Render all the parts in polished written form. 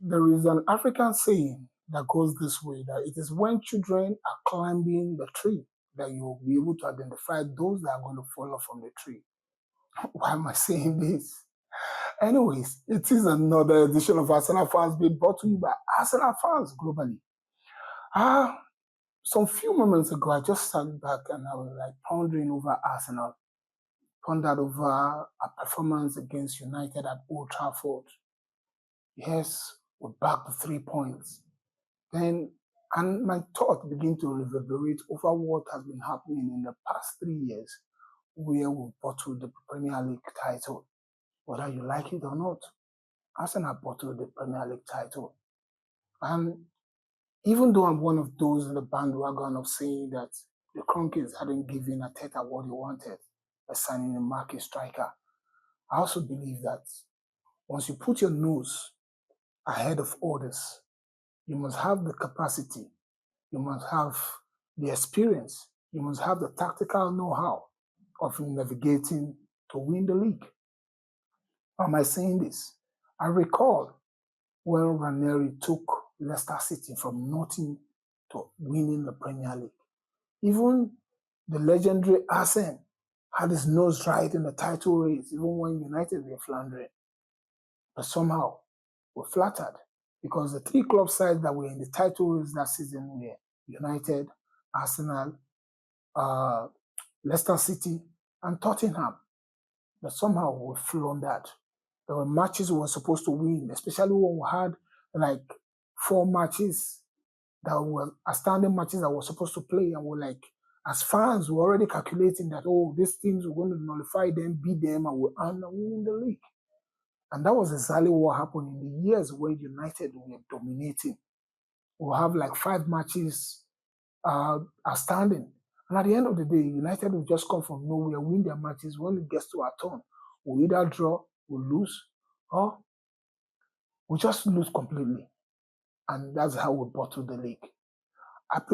There is an African saying that goes this way, that it is when children are climbing the tree that you'll be able to identify those that are going to fall off from the tree. Why am I saying this? Anyways, it is another edition of Arsenal Fans being brought to you by Arsenal fans globally. Some few moments ago, I just sat back and I was like pondering over Arsenal, pondered over a performance against United at Old Trafford. Yes, we're back to 3 points. And my thought began to reverberate over what has been happening in the past 3 years, where we bottled the Premier League title. Whether you like it or not, Arsenal bottled the Premier League title. And even though I'm one of those in the bandwagon of saying that the Cronkies hadn't given Arteta what he wanted by signing a marquee striker, I also believe that once you put your nose ahead of others, you must have the capacity, you must have the experience, you must have the tactical know-how of navigating to win the league. Why am I saying this? I recall when Ranieri took Leicester City from nothing to winning the Premier League. Even the legendary Arsene had his nose right in the title race, even when United were floundering. But somehow, we're flattered because the 3 club sides that were in the title race that season were United, Arsenal, Leicester City, and Tottenham. But somehow we floundered. There were matches we were supposed to win, especially when we had like 4 matches that were outstanding matches that we were supposed to play, and we're like, as fans, we're already calculating that, these teams, we're going to nullify them, beat them, and we'll win the league. And that was exactly what happened in the years when United were dominating. We'll have like 5 matches outstanding. And at the end of the day, United will just come from nowhere, win their matches. When it gets to our turn, we'll either draw, we'll lose, or we'll just lose completely. And that's how we bottle the league.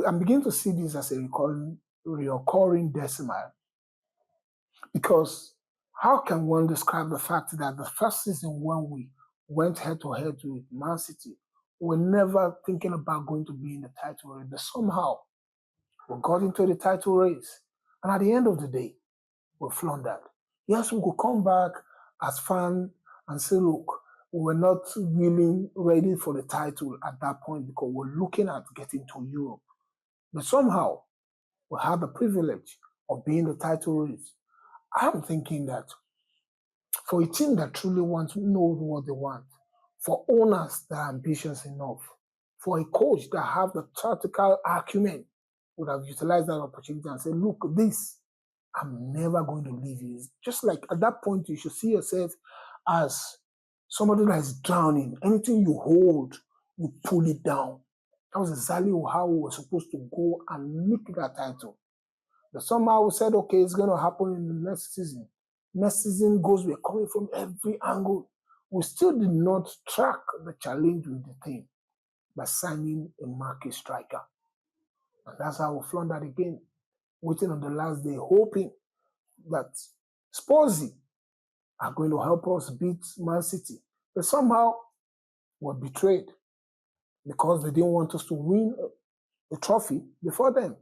I'm beginning to see this as a recurring decimal, because how can one describe the fact that the first season when we went head-to-head with Man City, we're never thinking about going to be in the title race, but somehow we got into the title race, and at the end of the day, we floundered. Yes, we could come back as fans and say, look, we were not really ready for the title at that point because we're looking at getting to Europe. But somehow, we had the privilege of being the title race. I'm thinking that for a team that truly wants to know what they want, for owners that are ambitious enough, for a coach that have the tactical acumen, would have utilized that opportunity and said, look, this, I'm never going to leave you. It's just like at that point, you should see yourself as somebody that is drowning. Anything you hold, you pull it down. That was exactly how we were supposed to go and nick that title. But somehow we said, okay, it's going to happen in the next season. Next season goals were coming from every angle. We still did not track the challenge with the team by signing a marquee striker. And that's how we floundered again, waiting on the last day, hoping that Spursy are going to help us beat Man City. But somehow we're betrayed because they didn't want us to win the trophy before them.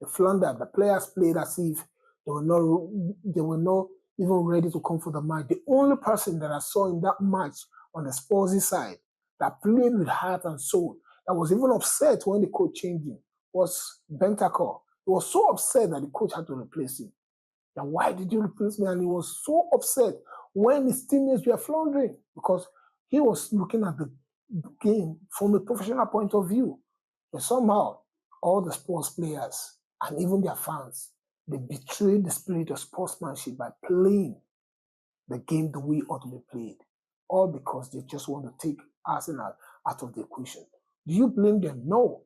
They floundered. The players played as if they were not even ready to come for the match. The only person that I saw in that match on the Spursy side that played with heart and soul, that was even upset when the coach changed him, was Bentancur. He was so upset that the coach had to replace him. Then why did you replace me? And he was so upset when his teammates were floundering because he was looking at the game from a professional point of view. But somehow, all the sports players and even their fans, they betrayed the spirit of sportsmanship by playing the game the way it ought to be played, all because they just want to take Arsenal out of the equation. Do you blame them? No.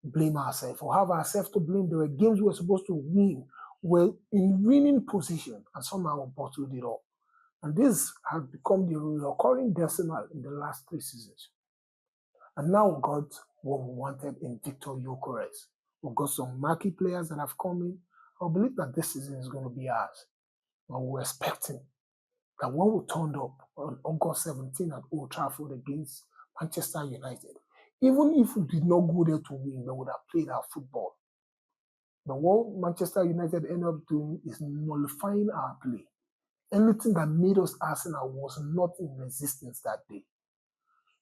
Blame ourselves or have ourselves to blame. There were games we were supposed to win. We're in winning position and somehow we bottled it up. And this has become the recurring decimal in the last 3 seasons. And now we got what we wanted in Victor Gyökeres. We've got some marquee players that have come in. I believe that this season is going to be ours. And we're expecting that when we turned up on August 17 at Old Trafford against Manchester United. Even if we did not go there to win, we would have played our football. But what Manchester United ended up doing is nullifying our play. Anything that made us Arsenal was not in existence that day.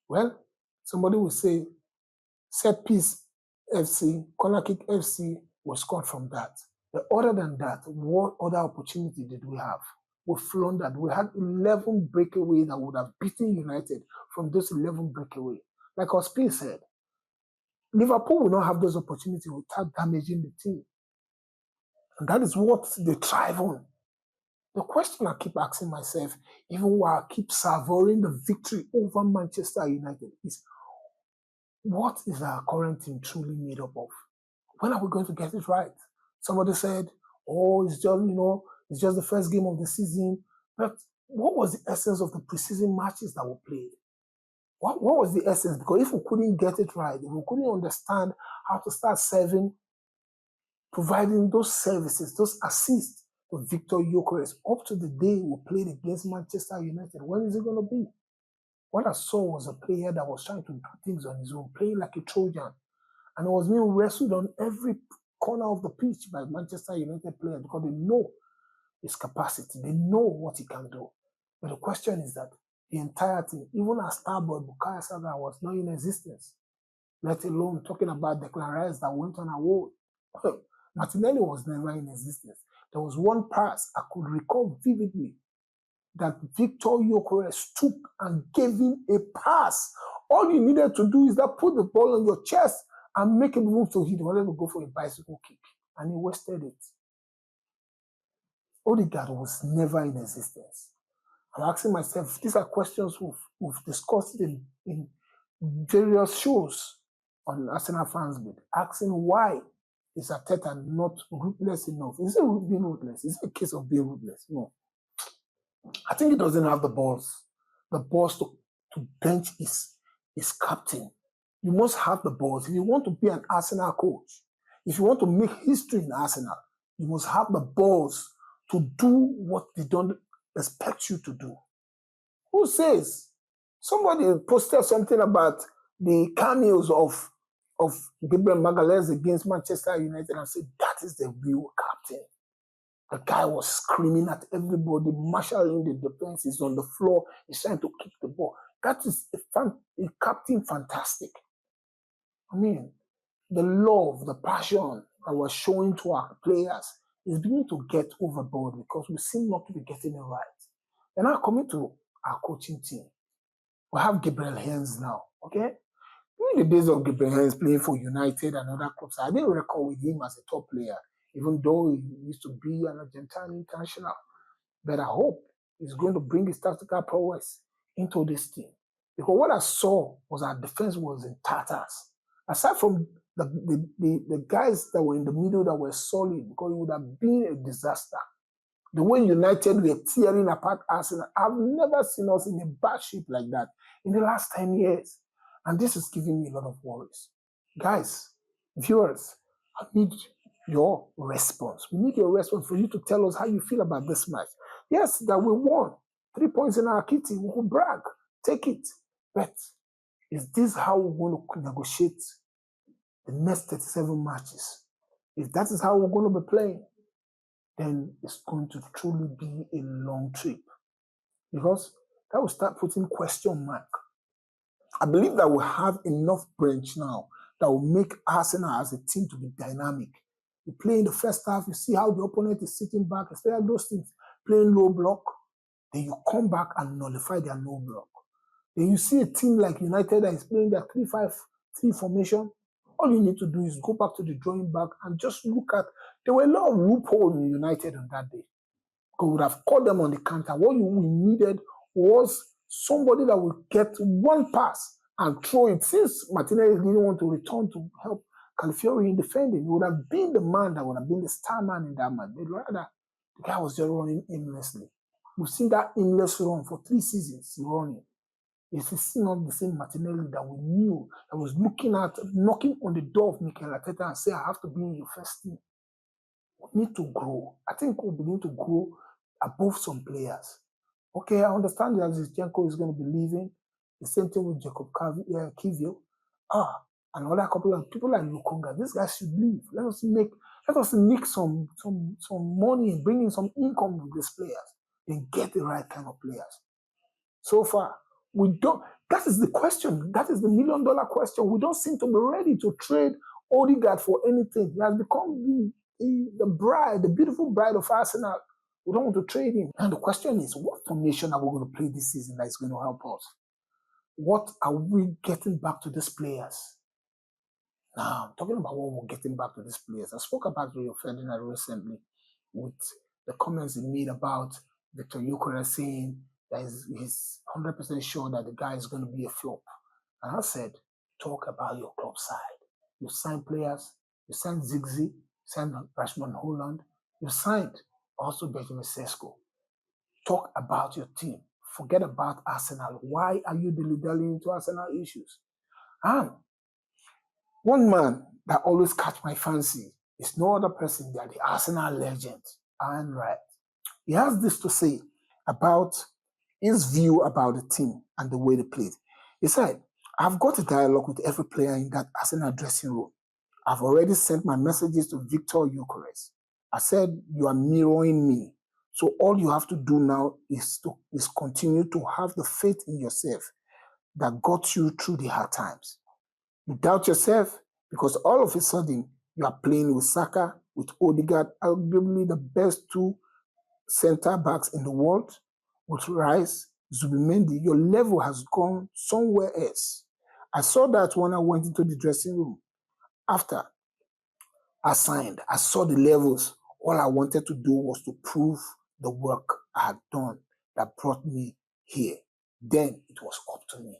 Well, somebody will say, set piece FC, corner kick FC was scored from that. But other than that, what other opportunity did we have? We floundered. We had 11 breakaways that would have beaten United from those 11 breakaways. Like Ospi said, Liverpool will not have those opportunities without damaging the team. And that is what they thrive on. The question I keep asking myself, even while I keep savoring the victory over Manchester United, is what is our current team truly made up of? When are we going to get it right? Somebody said, oh, it's just the first game of the season. But what was the essence of the preseason matches that were played? What was the essence? Because if we couldn't get it right, if we couldn't understand how to start serving, providing those services, those assists to Victor Gyökeres up to the day we played against Manchester United, when is it going to be? What I saw was a player that was trying to do things on his own, playing like a Trojan. And it was being wrestled on every corner of the pitch by Manchester United players because they know his capacity. They know what he can do. But the question is that the entire team, even our starboy Bukayo Saka, was not in existence. Let alone talking about Declan Rice that went on a wall. Martinelli was never in existence. There was one pass I could recall vividly that Victor Gyökeres took and gave him a pass. All you needed to do is that put the ball on your chest and make him move to hit. He wanted to go for a bicycle kick, and he wasted it. Odegaard was never in existence. I'm asking myself, these are questions we've discussed in various shows on Arsenal Fans Bit, asking why is Arteta not ruthless enough? Is it being ruthless? Is it a case of being ruthless? No. I think he doesn't have the balls to bench his captain. You must have the balls. If you want to be an Arsenal coach, if you want to make history in Arsenal, you must have the balls to do what they don't expect you to do. Who says? Somebody posted something about the cameos of Gabriel Magalhaes against Manchester United and said, that is the real captain. The guy was screaming at everybody, marshalling the defense. He's on the floor. He's trying to kick the ball. That is a captain fantastic. I mean, the love, the passion that we're showing to our players is beginning to get overboard because we seem not to be getting it right. And now coming to our coaching team, we have Gabriel Hens now, okay? During the days of Gabriel Hens playing for United and other clubs, I didn't record with him as a top player, even though he used to be an Argentine international. But I hope he's going to bring his tactical prowess into this team. Because what I saw was our defense was in tatters. Aside from the guys that were in the middle that were solid, because it would have been a disaster. The way United were tearing apart Arsenal, I've never seen us in a bad shape like that in the last 10 years. And this is giving me a lot of worries. Guys, viewers, I need your response. We need your response for you to tell us how you feel about this match. Yes, that we won. 3 points in our kitty. We could brag. Take it. But is this how we're going to negotiate the next 37 matches? If that is how we're going to be playing, then it's going to truly be a long trip. Because that will start putting question mark. I believe that we have enough bench now that will make Arsenal as a team to be dynamic. You play in the first half, you see how the opponent is sitting back, especially those teams playing low block, then you come back and nullify their low block. Then you see a team like United that is playing their 3-5-3 formation. All you need to do is go back to the drawing board and just look at, there were a lot of loopholes in United on that day. We would have caught them on the counter. What we needed was somebody that would get one pass and throw it. Since Martinelli didn't want to return to help Calafiori in defending, he would have been the man that would have been the star man in that match. But rather, the guy was just running aimlessly. We've seen that aimless run for 3 seasons running. It's still not the same Martinelli that we knew, that was looking at, knocking on the door of Mikel Arteta and say, I have to be in your first team. We need to grow. I think we'll begin to grow above some players. Okay, I understand that Zinchenko is going to be leaving. The same thing with Jacob Kivior. And other couple of people like Lukonga. These guys should leave. Let us make some money and bring in some income with these players. Then get the right kind of players. So far, we don't. That is the question. That is the $1 million question. We don't seem to be ready to trade Odegaard for anything. He has become the bride, the beautiful bride of Arsenal. We don't want to trade him. And the question is, what formation are we going to play this season that is going to help us? What are we getting back to these players? Now, I'm talking about what we're getting back to these players. I spoke about Rio Ferdinand recently with the comments he made about Victor Gyökeres saying that he's 100% sure that the guy is going to be a flop. And I said, talk about your club side. You signed players. You signed Ziggy. You signed Rashmon Holland. You signed also Benjamin Sesko. Talk about your team. Forget about Arsenal. Why are you dilly-dallying into Arsenal issues? And one man that always catch my fancy is no other person than the Arsenal legend, Ian Wright. He has this to say about his view about the team and the way they played. He said, I've got a dialogue with every player in that Arsenal dressing room. I've already sent my messages to Victor Gyökeres. I said, you are mirroring me. So all you have to do now is continue to have the faith in yourself that got you through the hard times. You doubt yourself because all of a sudden you are playing with Saka, with Odegaard, arguably the best two center backs in the world, with Rice, Zubimendi. Your level has gone somewhere else. I saw that when I went into the dressing room. After I signed, I saw the levels. All I wanted to do was to prove the work I had done that brought me here. Then it was up to me.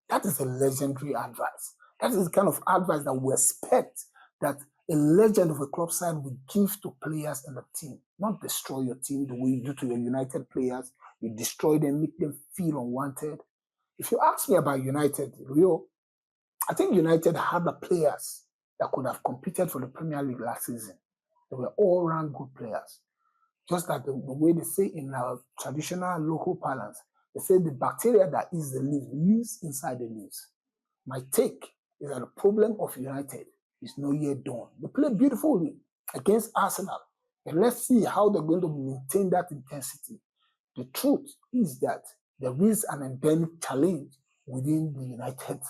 That is a legendary advice. That is the kind of advice that we expect that a legend of a club side will give to players and the team. Not destroy your team the way you do to your United players. You destroy them, make them feel unwanted. If you ask me about United, I think United had the players that could have competed for the Premier League last season. They were all-round good players. Just like the way they say in our traditional local parlance, they say the bacteria that is the leaf lives inside the leaves. My take is that the problem of United is not yet done. They played beautifully against Arsenal. And let's see how they're going to maintain that intensity. The truth is that there is an endemic challenge within the United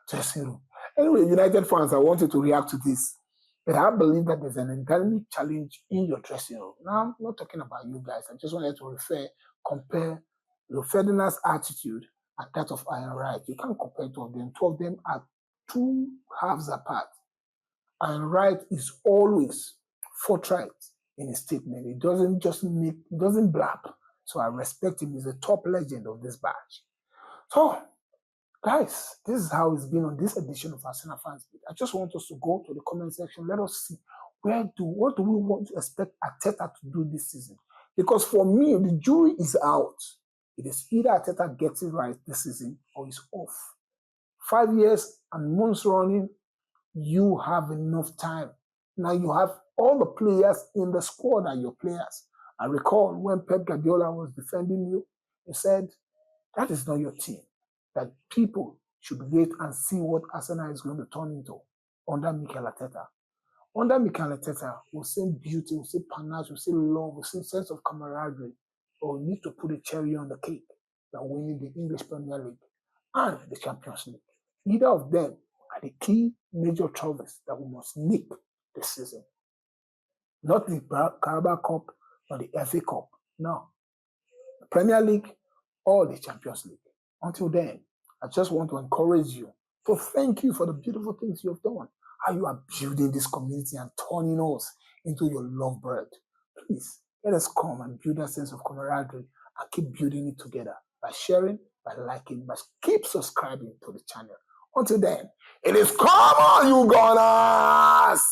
dressing room. Anyway, United fans, I want you to react to this. But I believe that there's an endemic challenge in your dressing room. Now, I'm not talking about you guys. I just wanted to compare Rio Ferdinand's attitude and that of Ian Wright. You can't compare two of them. Two of them are two halves apart. Ian Wright is always forthright in his statement. He doesn't blab. So I respect him. He's a top legend of this batch. So, guys, this is how it's been on this edition of Arsenal Fans Beat. I just want us to go to the comment section. Let us see what do we want to expect Arteta to do this season? Because for me, the jury is out. It is either Arteta gets it right this season or he's off. 5 years and months running, you have enough time. Now you have all the players in the squad are your players. I recall when Pep Guardiola was defending you, he said, that is not your team. That people should wait and see what Arsenal is going to turn into under Mikel Arteta. Under Mikel Arteta, we'll see beauty, we'll see panache, we'll see love, we'll see sense of camaraderie. But we need to put a cherry on the cake that winning the English Premier League and the Champions League. Either of them are the key major trophies that we must nick this season. Not the Carabao Cup or the FA Cup. No. The Premier League or the Champions League. Until then, I just want to encourage you to thank you for the beautiful things you have done. How you are building this community and turning us into your lovebird. Please, let us come and build a sense of camaraderie and keep building it together by sharing, by liking, by keep subscribing to the channel. Until then, it is come on, you Gunners!